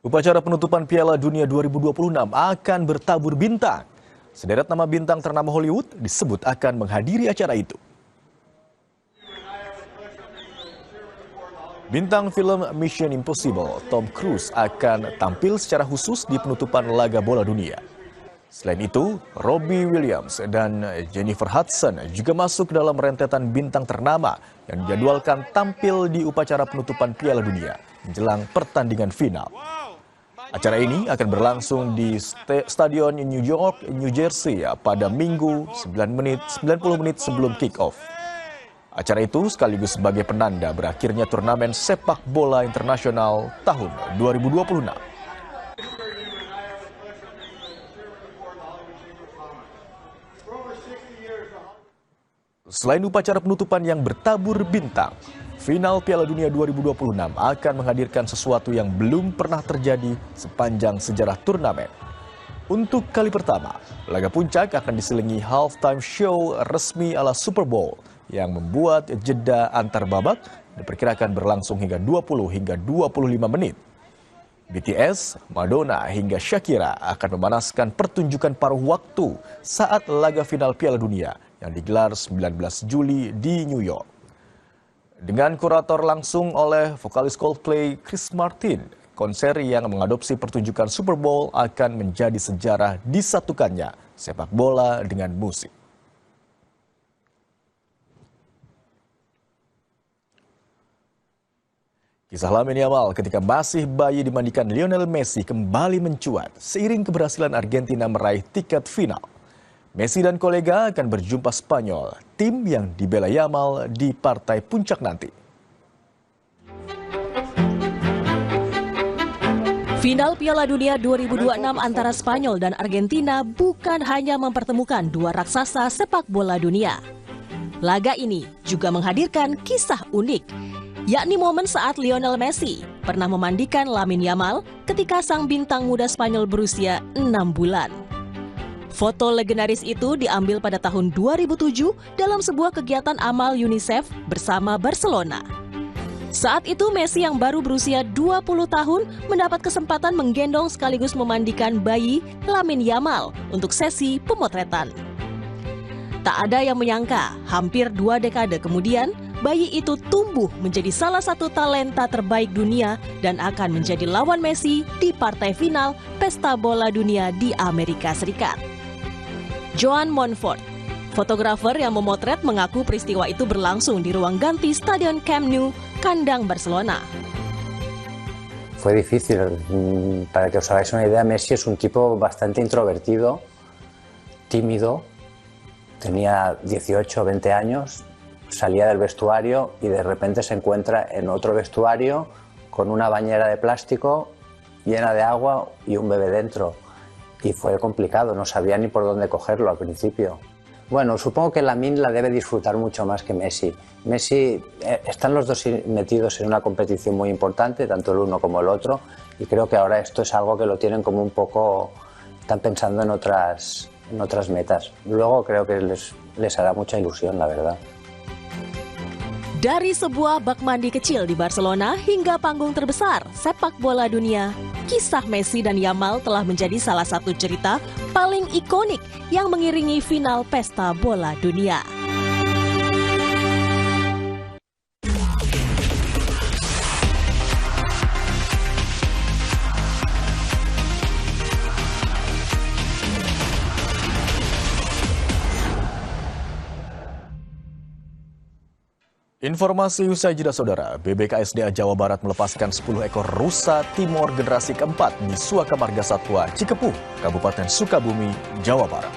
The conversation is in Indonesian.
Upacara penutupan Piala Dunia 2026 akan bertabur bintang. Sederet nama bintang ternama Hollywood disebut akan menghadiri acara itu. Bintang film Mission Impossible, Tom Cruise akan tampil secara khusus di penutupan laga bola dunia. Selain itu, Robbie Williams dan Jennifer Hudson juga masuk dalam rentetan bintang ternama yang dijadwalkan tampil di upacara penutupan Piala Dunia menjelang pertandingan final. Acara ini akan berlangsung di Stadion New York, New Jersey pada Minggu 90 menit sebelum kick-off. Acara itu sekaligus sebagai penanda berakhirnya turnamen sepak bola internasional tahun 2026. Selain upacara penutupan yang bertabur bintang, final Piala Dunia 2026 akan menghadirkan sesuatu yang belum pernah terjadi sepanjang sejarah turnamen. Untuk kali pertama, laga puncak akan diselingi halftime show resmi ala Super Bowl yang membuat jeda antar babak diperkirakan berlangsung hingga 20 hingga 25 menit. BTS, Madonna hingga Shakira akan memanaskan pertunjukan paruh waktu saat laga final Piala Dunia yang digelar 19 Juli di New York. Dengan kurator langsung oleh vokalis Coldplay Chris Martin, konser yang mengadopsi pertunjukan Super Bowl akan menjadi sejarah disatukannya sepak bola dengan musik. Kisah Lamine Yamal ketika masih bayi dimandikan Lionel Messi kembali mencuat seiring keberhasilan Argentina meraih tiket final. Messi dan kolega akan berjumpa Spanyol, tim yang dibela Yamal di partai puncak nanti. Final Piala Dunia 2026 antara Spanyol dan Argentina bukan hanya mempertemukan dua raksasa sepak bola dunia. Laga ini juga menghadirkan kisah unik, yakni momen saat Lionel Messi pernah memandikan Lamine Yamal ketika sang bintang muda Spanyol berusia 6 bulan. Foto legendaris itu diambil pada tahun 2007 dalam sebuah kegiatan amal UNICEF bersama Barcelona. Saat itu Messi yang baru berusia 20 tahun mendapat kesempatan menggendong sekaligus memandikan bayi Lamine Yamal untuk sesi pemotretan. Tak ada yang menyangka, hampir 2 dekade kemudian, bayi itu tumbuh menjadi salah satu talenta terbaik dunia dan akan menjadi lawan Messi di partai final Pesta Bola Dunia di Amerika Serikat. Joan Monfort, fotografer yang memotret, mengaku peristiwa itu berlangsung di ruang ganti Stadion Camp Nou, kandang Barcelona. Fue difícil. Para que os hagáis una idea, Messi es un tipo bastante introvertido, tímido. Tenía 18 o 20 años, salía del vestuario y de repente se encuentra en otro vestuario con una bañera de plástico llena de agua y un bebé dentro. Y fue complicado, no sabía ni por dónde cogerlo al principio. Bueno, supongo que Lamine la debe disfrutar mucho más que Messi. Messi, están los dos metidos en una competición muy importante, tanto el uno como el otro, y creo que ahora esto es algo que lo tienen como un poco, están pensando en otras metas. Luego creo que les hará mucha ilusión, la verdad. Dari sebuah bak mandi kecil di Barcelona hingga panggung terbesar sepak bola dunia, kisah Messi dan Yamal telah menjadi salah satu cerita paling ikonik yang mengiringi final Pesta Bola Dunia. Informasi usai jeda saudara, BBKSDA Jawa Barat melepaskan 10 ekor rusa Timor generasi keempat di Suaka Marga Satwa, Cikepuh, Kabupaten Sukabumi, Jawa Barat.